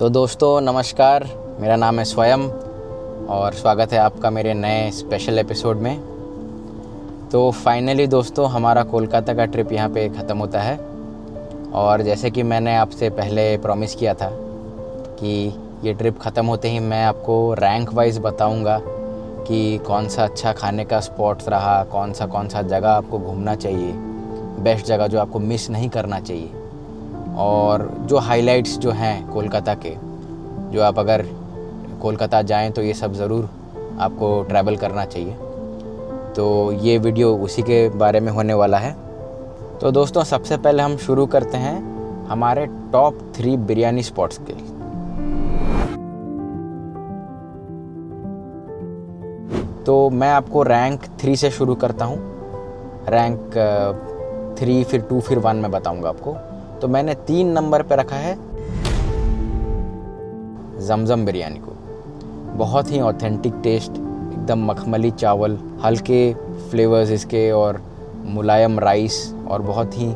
तो दोस्तों नमस्कार, मेरा नाम है स्वयं और स्वागत है आपका मेरे नए स्पेशल एपिसोड में। तो फाइनली दोस्तों हमारा कोलकाता का ट्रिप यहाँ पे ख़त्म होता है और जैसे कि मैंने आपसे पहले प्रॉमिस किया था कि ये ट्रिप ख़त्म होते ही मैं आपको रैंक वाइज बताऊँगा कि कौन सा अच्छा खाने का स्पॉट रहा, कौन सा जगह आपको घूमना चाहिए, बेस्ट जगह जो आपको मिस नहीं करना चाहिए और जो हाइलाइट्स जो हैं कोलकाता के, जो आप अगर कोलकाता जाएं तो ये सब ज़रूर आपको ट्रैवल करना चाहिए। तो ये वीडियो उसी के बारे में होने वाला है। तो दोस्तों सबसे पहले हम शुरू करते हैं हमारे टॉप 3 बिरयानी स्पॉट्स के। तो मैं आपको रैंक 3 से शुरू करता हूँ। रैंक 3 फिर 2 फिर 1 में बताऊँगा आपको। तो मैंने 3 नंबर पे रखा है जमजम बिरयानी को। बहुत ही ऑथेंटिक टेस्ट, एकदम मखमली चावल, हल्के फ्लेवर्स इसके और मुलायम राइस और बहुत ही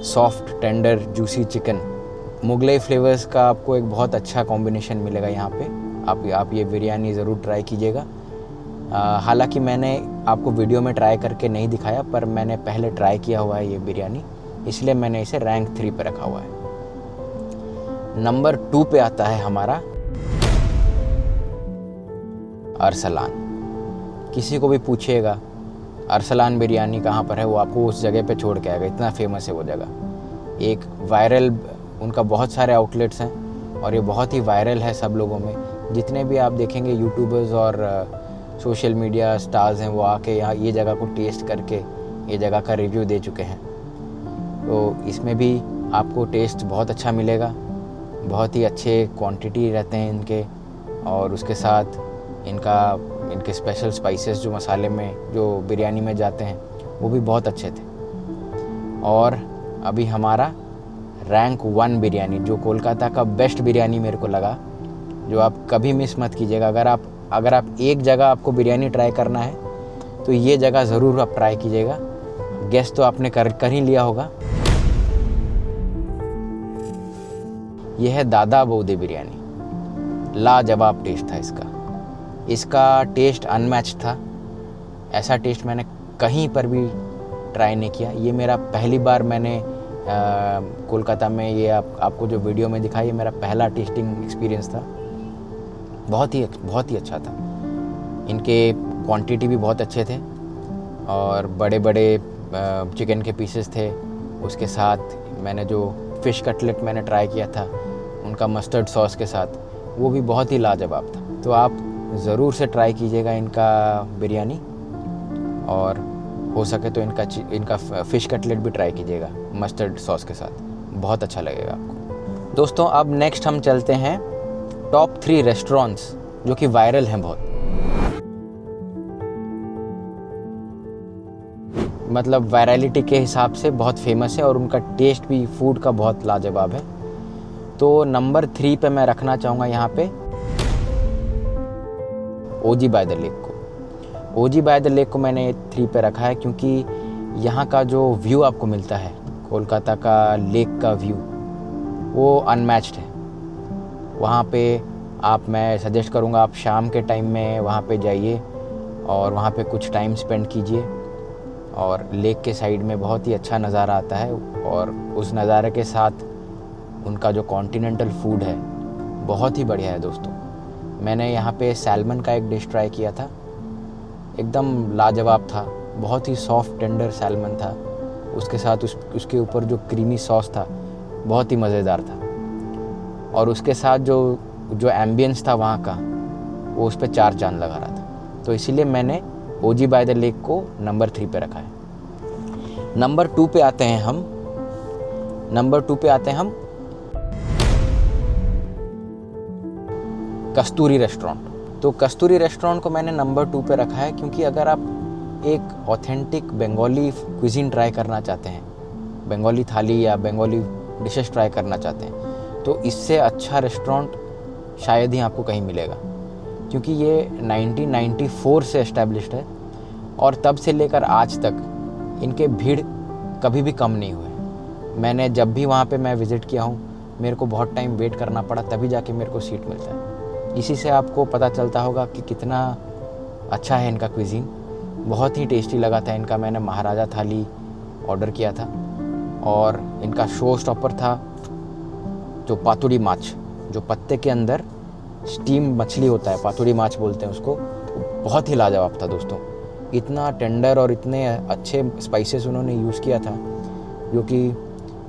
soft tender juicy chicken. Mughlai flavours का आपको एक बहुत अच्छा कॉम्बिनेशन मिलेगा यहाँ पे। आप ये बिरयानी ज़रूर ट्राई कीजिएगा। हालांकि मैंने आपको वीडियो में ट्राई करके नहीं दिखाया, पर मैंने पहले ट्राई किया हुआ है ये बिरयानी, इसलिए मैंने इसे रैंक 3 पे रखा हुआ है। नंबर 2 पे आता है हमारा अरसलान। किसी को भी पूछिएगा अरसलान बिरयानी कहाँ पर है, वो आपको उस जगह पे छोड़ के आएगा, इतना फेमस है वो जगह। एक वायरल, उनका बहुत सारे आउटलेट्स हैं और ये बहुत ही वायरल है सब लोगों में। जितने भी आप देखेंगे यूट्यूबर्स और सोशल मीडिया स्टार्स हैं, वो आके यहाँ ये जगह को टेस्ट करके ये जगह का रिव्यू दे चुके हैं। तो इसमें भी आपको टेस्ट बहुत अच्छा मिलेगा। बहुत ही अच्छे क्वांटिटी रहते हैं इनके और उसके साथ इनके स्पेशल स्पाइसेस जो मसाले में, जो बिरयानी में जाते हैं, वो भी बहुत अच्छे थे। और अभी हमारा रैंक 1 बिरयानी, जो कोलकाता का बेस्ट बिरयानी मेरे को लगा, जो आप कभी मिस मत कीजिएगा। अगर आप एक जगह आपको बिरयानी ट्राई करना है तो ये जगह ज़रूर आप ट्राई कीजिएगा। गेस तो आपने कर ही लिया होगा। यह है दादा बौदे बिरयानी। लाजवाब टेस्ट था इसका टेस्ट अनमैच्ड था। ऐसा टेस्ट मैंने कहीं पर भी ट्राई नहीं किया। ये मेरा पहली बार मैंने कोलकाता में ये आपको जो वीडियो में दिखाई, ये मेरा पहला टेस्टिंग एक्सपीरियंस था। बहुत ही अच्छा था। इनके क्वांटिटी भी बहुत अच्छे थे और बड़े बड़े चिकन के पीसेस थे। उसके साथ मैंने जो फ़िश कटलेट मैंने ट्राई किया था उनका मस्टर्ड सॉस के साथ, वो भी बहुत ही लाजवाब था। तो आप ज़रूर से ट्राई कीजिएगा इनका बिरयानी और हो सके तो इनका फ़िश कटलेट भी ट्राई कीजिएगा मस्टर्ड सॉस के साथ, बहुत अच्छा लगेगा आपको। दोस्तों अब नेक्स्ट हम चलते हैं टॉप 3 रेस्टोरेंट्स जो कि वायरल हैं बहुत, मतलब वायरलिटी के हिसाब से बहुत फेमस है और उनका टेस्ट भी फूड का बहुत लाजवाब है। तो नंबर 3 पे मैं रखना चाहूँगा यहाँ पे ओजी बाय द लेक को। ओजी बाय द लेक को मैंने 3 पे रखा है क्योंकि यहाँ का जो व्यू आपको मिलता है, कोलकाता का लेक का व्यू, वो अनमैच्ड है। वहाँ पे मैं सजेस्ट करूँगा आप शाम के टाइम में वहाँ पे जाइए और वहाँ पे कुछ टाइम स्पेंड कीजिए और लेक के साइड में बहुत ही अच्छा नज़ारा आता है। और उस नज़ारे के साथ उनका जो कॉन्टिनेंटल फूड है बहुत ही बढ़िया है दोस्तों। मैंने यहाँ पे सैल्मन का एक डिश ट्राई किया था, एकदम लाजवाब था। बहुत ही सॉफ्ट टेंडर सैल्मन था। उसके साथ उसके ऊपर जो क्रीमी सॉस था बहुत ही मज़ेदार था। और उसके साथ जो एम्बियंस था वहाँ का, वो उस पर 4 चांद लगा रहा था। तो इसीलिए मैंने ओजी बाय द लेक को नंबर 3 पे रखा है। नंबर 2 पे आते हैं हम कस्तूरी रेस्टोरेंट। तो कस्तूरी रेस्टोरेंट को मैंने नंबर 2 पे रखा है क्योंकि अगर आप एक ऑथेंटिक बंगाली क्विजीन ट्राई करना चाहते हैं, बंगाली थाली या बंगाली डिशेस ट्राई करना चाहते हैं, तो इससे अच्छा रेस्टोरेंट शायद ही आपको कहीं मिलेगा। क्योंकि ये 1994 से एस्टैब्लिश्ड है और तब से लेकर आज तक इनके भीड़ कभी भी कम नहीं हुए। मैंने जब भी वहाँ पे मैं विज़िट किया हूँ, मेरे को बहुत टाइम वेट करना पड़ा, तभी जाके मेरे को सीट मिलता है। इसी से आपको पता चलता होगा कि कितना अच्छा है इनका क्विज़ीन। बहुत ही टेस्टी लगा था इनका। मैंने महाराजा थाली ऑर्डर किया था और इनका शो स्टॉपर था जो पातुड़ी माछ, जो पत्ते के अंदर स्टीम मछली होता है, पातुड़ी माछ बोलते हैं उसको। बहुत ही लाजवाब था दोस्तों। इतना टेंडर और इतने अच्छे स्पाइसेस उन्होंने यूज़ किया था जो कि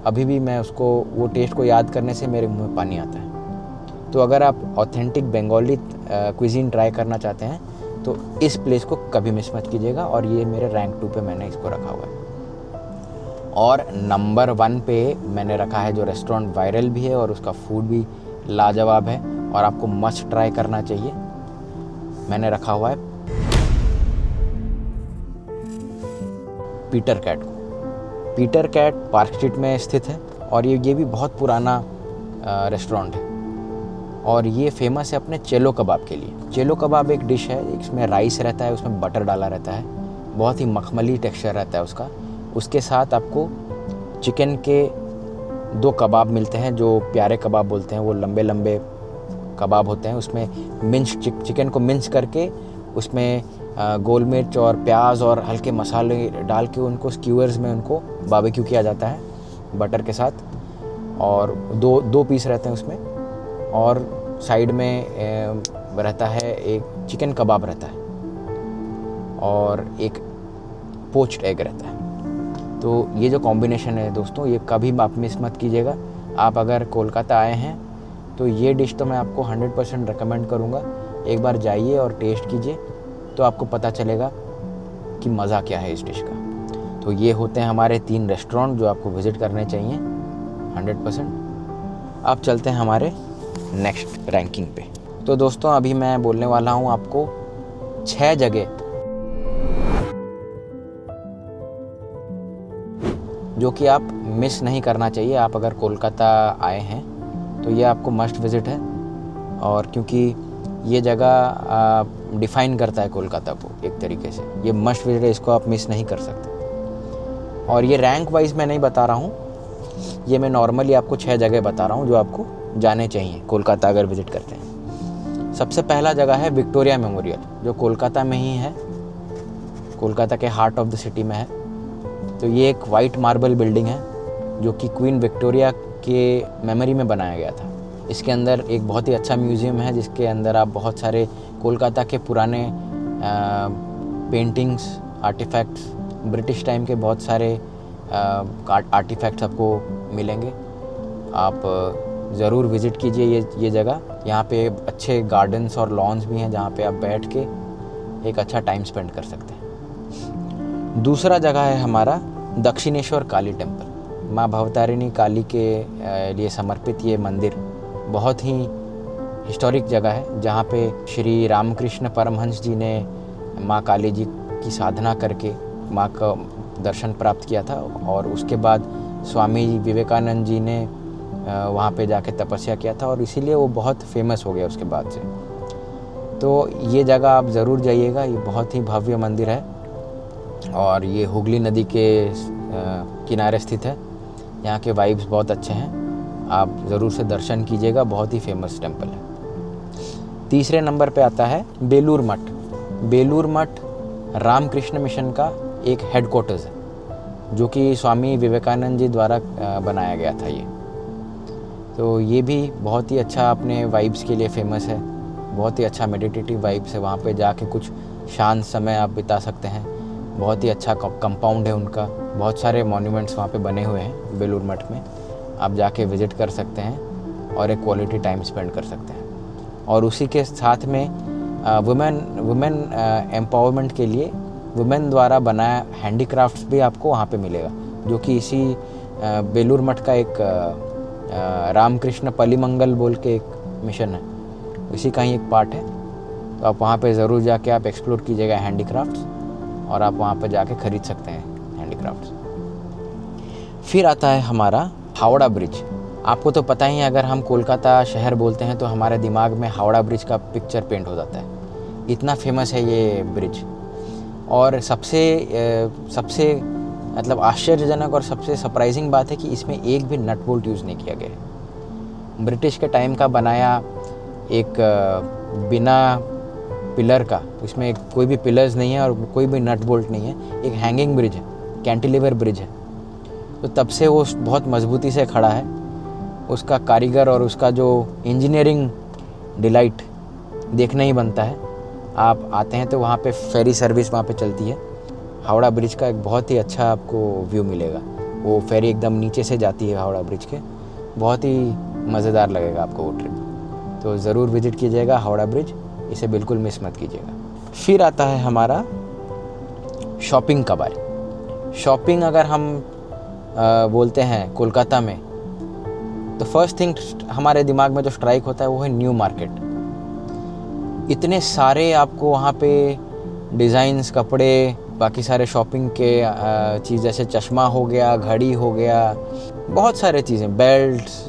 अभी भी मैं उसको, वो टेस्ट को याद करने से मेरे मुंह में पानी आता है। तो अगर आप ऑथेंटिक बंगाली क्विज़ीन ट्राई करना चाहते हैं तो इस प्लेस को कभी मिस मत कीजिएगा। और ये मेरे रैंक 2 पे मैंने इसको रखा हुआ है। और नंबर 1 पे मैंने रखा है जो रेस्टोरेंट वायरल भी है और उसका फूड भी लाजवाब है और आपको मस्ट ट्राई करना चाहिए। मैंने रखा हुआ है पीटर कैट को। पीटर कैट पार्क स्ट्रीट में स्थित है और ये भी बहुत पुराना रेस्टोरेंट है और ये फेमस है अपने चेलो कबाब के लिए। चेलो कबाब एक डिश है, इसमें राइस रहता है, उसमें बटर डाला रहता है, बहुत ही मखमली टेक्सचर रहता है उसका। उसके साथ आपको चिकन के 2 कबाब मिलते हैं जो प्यारे कबाब बोलते हैं। वो लंबे लंबे कबाब होते हैं, उसमें मिंच चिकन को मिंच करके उसमें गोल मिर्च और प्याज और हल्के मसाले डाल के उनको स्क्यूअर्स में उनको बारबेक्यू किया जाता है बटर के साथ। और दो पीस रहते हैं उसमें। और साइड में रहता है एक चिकन कबाब रहता है और एक पोच्ड एग रहता है। तो ये जो कॉम्बिनेशन है दोस्तों, ये कभी आप मिस मत कीजिएगा। आप अगर कोलकाता आए हैं तो ये डिश तो मैं आपको 100% रिकमेंड करूँगा। एक बार जाइए और टेस्ट कीजिए तो आपको पता चलेगा कि मज़ा क्या है इस डिश का। तो ये होते हैं हमारे 3 रेस्टोरेंट जो आपको विज़िट करने चाहिए 100%। अब चलते हैं हमारे नेक्स्ट रैंकिंग पे। तो दोस्तों अभी मैं बोलने वाला हूँ आपको 6 जगह जो कि आप मिस नहीं करना चाहिए। आप अगर कोलकाता आए हैं तो ये आपको मस्ट विज़िट है। और क्योंकि ये जगह डिफ़ाइन करता है कोलकाता को एक तरीके से, ये मस्ट विज़िट है, इसको आप मिस नहीं कर सकते। और ये रैंक वाइज मैं नहीं बता रहा हूँ, ये मैं नॉर्मली आपको 6 जगह बता रहा हूँ जो आपको जाने चाहिए कोलकाता अगर विज़िट करते हैं। सबसे पहला जगह है विक्टोरिया मेमोरियल, जो कोलकाता में ही है, कोलकाता के हार्ट ऑफ द सिटी में है। तो ये एक वाइट मार्बल बिल्डिंग है जो कि क्वीन विक्टोरिया के मेमोरी में बनाया गया था। इसके अंदर एक बहुत ही अच्छा म्यूज़ियम है जिसके अंदर आप बहुत सारे कोलकाता के पुराने पेंटिंग्स, आर्टिफैक्ट्स, ब्रिटिश टाइम के बहुत सारे आर्टिफैक्ट्स आपको मिलेंगे। आप ज़रूर विज़िट कीजिए ये जगह। यहाँ पे अच्छे गार्डन्स और लॉन्स भी हैं जहाँ पे आप बैठ के एक अच्छा टाइम स्पेंड कर सकते हैं। दूसरा जगह है हमारा दक्षिणेश्वर काली टेम्पल। माँ भवतारिणी काली के लिए समर्पित ये मंदिर बहुत ही हिस्टोरिक जगह है जहाँ पे श्री रामकृष्ण परमहंस जी ने माँ काली जी की साधना करके माँ का दर्शन प्राप्त किया था। और उसके बाद स्वामी विवेकानंद जी ने वहाँ पे जाके तपस्या किया था और इसीलिए वो बहुत फेमस हो गया उसके बाद से। तो ये जगह आप ज़रूर जाइएगा, ये बहुत ही भव्य मंदिर है और ये हुगली नदी के किनारे स्थित है। यहाँ के वाइब्स बहुत अच्छे हैं, आप ज़रूर से दर्शन कीजिएगा, बहुत ही फेमस टेम्पल है। तीसरे नंबर पे आता है बेलूर मठ। बेलूर मठ रामकृष्ण मिशन का एक हेडक्वार्टर्स है जो कि स्वामी विवेकानंद जी द्वारा बनाया गया था ये। तो ये भी बहुत ही अच्छा अपने वाइब्स के लिए फेमस है, बहुत ही अच्छा मेडिटेटिव वाइब्स है। वहाँ पे जाके कुछ शांत समय आप बिता सकते हैं। बहुत ही अच्छा कंपाउंड है उनका, बहुत सारे मॉन्यूमेंट्स वहाँ पे बने हुए हैं बेलूर मठ में। आप जाके विज़िट कर सकते हैं और एक क्वालिटी टाइम स्पेंड कर सकते हैं। और उसी के साथ में वुमेन एम्पावरमेंट के लिए वुमेन द्वारा बनाया हैंडीक्राफ्ट्स भी आपको वहाँ पे मिलेगा, जो कि इसी बेलूर मठ का एक रामकृष्ण पलिमंगल बोल के एक मिशन है, इसी का ही एक पार्ट है। तो आप वहाँ पे ज़रूर जाके आप एक्सप्लोर कीजिएगा हैंडीक्राफ्ट्स और आप वहाँ पे जाके ख़रीद सकते हैं हैंडीक्राफ्ट्स। फिर आता है हमारा हावड़ा ब्रिज। आपको तो पता ही है, अगर हम कोलकाता शहर बोलते हैं तो हमारे दिमाग में हावड़ा ब्रिज का पिक्चर पेंट हो जाता है, इतना फेमस है ये ब्रिज। और सबसे मतलब आश्चर्यजनक और सबसे सरप्राइजिंग बात है कि इसमें एक भी नट बोल्ट यूज़ नहीं किया गया है। ब्रिटिश के टाइम का बनाया एक बिना पिलर का, इसमें कोई भी पिलर्स नहीं है और कोई भी नट बोल्ट नहीं है, एक हैंगिंग ब्रिज है, कैंटिलीवर ब्रिज है। तो तब से वो बहुत मजबूती से खड़ा है। उसका कारीगर और उसका जो इंजीनियरिंग डिलाइट देखना ही बनता है। आप आते हैं तो वहाँ पे फेरी सर्विस वहाँ पे चलती है। हावड़ा ब्रिज का एक बहुत ही अच्छा आपको व्यू मिलेगा। वो फेरी एकदम नीचे से जाती है हावड़ा ब्रिज के, बहुत ही मज़ेदार लगेगा आपको वो ट्रिप। तो ज़रूर विज़िट कीजिएगा हावड़ा ब्रिज, इसे बिल्कुल मिस मत कीजिएगा। फिर आता है हमारा शॉपिंग का बारे। शॉपिंग अगर हम बोलते हैं कोलकाता में, तो फर्स्ट थिंग हमारे दिमाग में जो स्ट्राइक होता है वो है न्यू मार्केट। इतने सारे आपको वहाँ पे डिज़ाइंस, कपड़े, बाकी सारे शॉपिंग के चीज़ जैसे चश्मा हो गया, घड़ी हो गया, बहुत सारे चीज़ें, belts,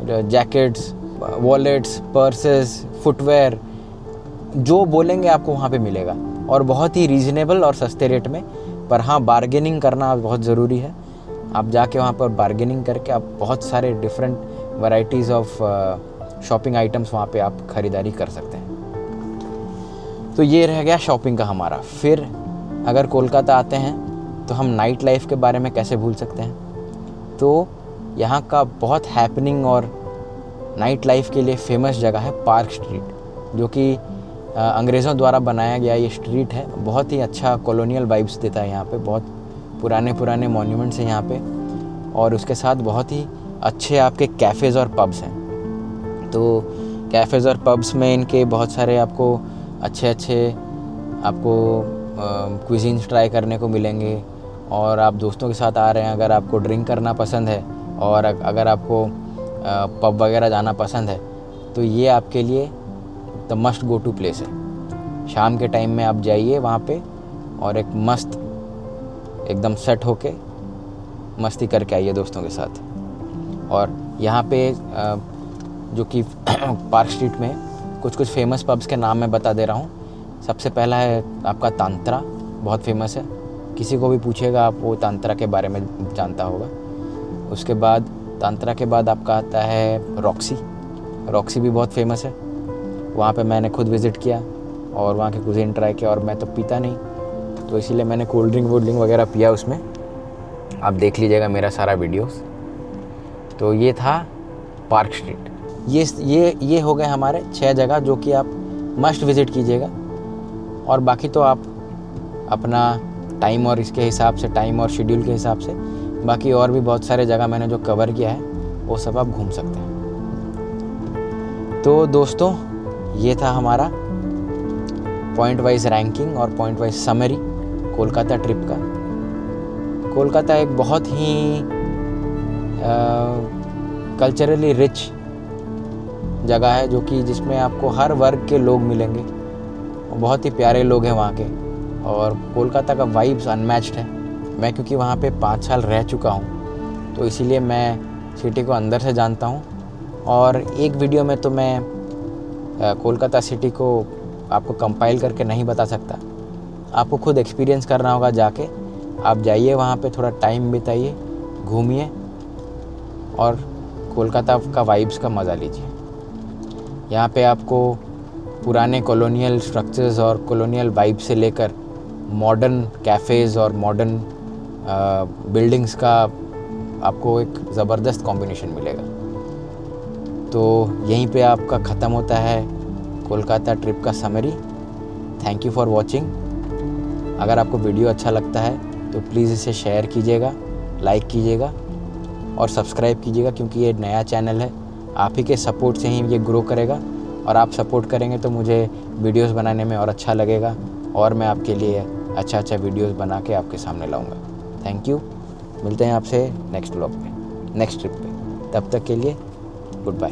jackets, wallets, purses, footwear, जो बोलेंगे आपको वहाँ पे मिलेगा और बहुत ही रीज़नेबल और सस्ते रेट में। पर हाँ, बार्गेनिंग करना बहुत ज़रूरी है। आप जाके वहाँ पर बार्गेनिंग करके आप बहुत सारे different varieties of shopping items वहाँ पे आप ख़रीदारी कर सकते हैं। तो ये रह गया शॉपिंग का हमारा। फिर अगर कोलकाता आते हैं तो हम नाइट लाइफ के बारे में कैसे भूल सकते हैं। तो यहाँ का बहुत हैपनिंग और नाइट लाइफ के लिए फेमस जगह है पार्क स्ट्रीट, जो कि अंग्रेज़ों द्वारा बनाया गया ये स्ट्रीट है। बहुत ही अच्छा कॉलोनियल वाइब्स देता है यहाँ पे। बहुत पुराने मॉन्यूमेंट्स हैं यहाँ पे, और उसके साथ बहुत ही अच्छे आपके कैफ़ेज़ और पब्स हैं। तो कैफ़ेज़ और पब्स में इनके बहुत सारे आपको अच्छे आपको क्विज़ीन्स ट्राई करने को मिलेंगे। और आप दोस्तों के साथ आ रहे हैं, अगर आपको ड्रिंक करना पसंद है और अगर आपको पब वगैरह जाना पसंद है, तो ये आपके लिए the must go to place है। शाम के टाइम में आप जाइए वहाँ पे और एक मस्त एकदम सेट होके मस्ती करके आइए दोस्तों के साथ। और यहाँ पे जो कि पार्क स्ट्रीट में कुछ फेमस पब्स के नाम मैं बता दे रहा हूँ। सबसे पहला है आपका तांत्रा, बहुत फेमस है। किसी को भी पूछेगा आप, वो तांत्रा के बारे में जानता होगा। उसके बाद तांत्रा के बाद आपका आता है रॉक्सी भी बहुत फेमस है। वहाँ पे मैंने खुद विज़िट किया और वहाँ के कुज़ीन ट्राई किया, और मैं तो पीता नहीं, तो इसीलिए मैंने कोल्ड ड्रिंक वगैरह पिया उसमें। आप देख लीजिएगा मेरा सारा वीडियोस। तो ये था पार्क स्ट्रीट। ये हो गए हमारे 6 जगह जो कि आप मस्ट विज़िट कीजिएगा। और बाकी तो आप अपना टाइम और इसके हिसाब से, टाइम और शेड्यूल के हिसाब से, बाकी और भी बहुत सारे जगह मैंने जो कवर किया है वो सब आप घूम सकते हैं। तो दोस्तों, ये था हमारा पॉइंट वाइज रैंकिंग और point wise summary Kolkata trip का। कोलकाता एक बहुत ही कल्चरली रिच जगह है, जो कि जिसमें आपको हर वर्ग के लोग मिलेंगे। बहुत ही प्यारे लोग हैं वहाँ के, और कोलकाता का वाइब्स अनमैच्ड है। मैं क्योंकि वहाँ पे 5 साल रह चुका हूँ, तो इसीलिए मैं सिटी को अंदर से जानता हूँ। और एक वीडियो में तो मैं कोलकाता सिटी को आपको कंपाइल करके नहीं बता सकता। आपको खुद एक्सपीरियंस करना होगा जाके। आप जाइए वहाँ पे, थोड़ा टाइम बिताइए, घूमिए और कोलकाता का वाइब्स का मज़ा लीजिए। यहाँ पे आपको पुराने कॉलोनियल स्ट्रक्चर्स और कॉलोनियल वाइब से लेकर मॉडर्न कैफ़ेज़ और मॉडर्न बिल्डिंग्स का आपको एक ज़बरदस्त कॉम्बिनेशन मिलेगा। तो यहीं पे आपका ख़त्म होता है कोलकाता ट्रिप का summary. Thank you for watching. अगर आपको वीडियो अच्छा लगता है तो प्लीज़ इसे शेयर कीजिएगा, लाइक कीजिएगा और सब्सक्राइब कीजिएगा, क्योंकि ये नया चैनल है। आप ही के सपोर्ट से ही ये ग्रो करेगा, और आप सपोर्ट करेंगे तो मुझे वीडियोस बनाने में और अच्छा लगेगा, और मैं आपके लिए अच्छा वीडियोस बना के आपके सामने लाऊंगा। Thank you. मिलते हैं आपसे नेक्स्ट व्लॉग पे, नेक्स्ट ट्रिप पे। तब तक के लिए गुड बाय।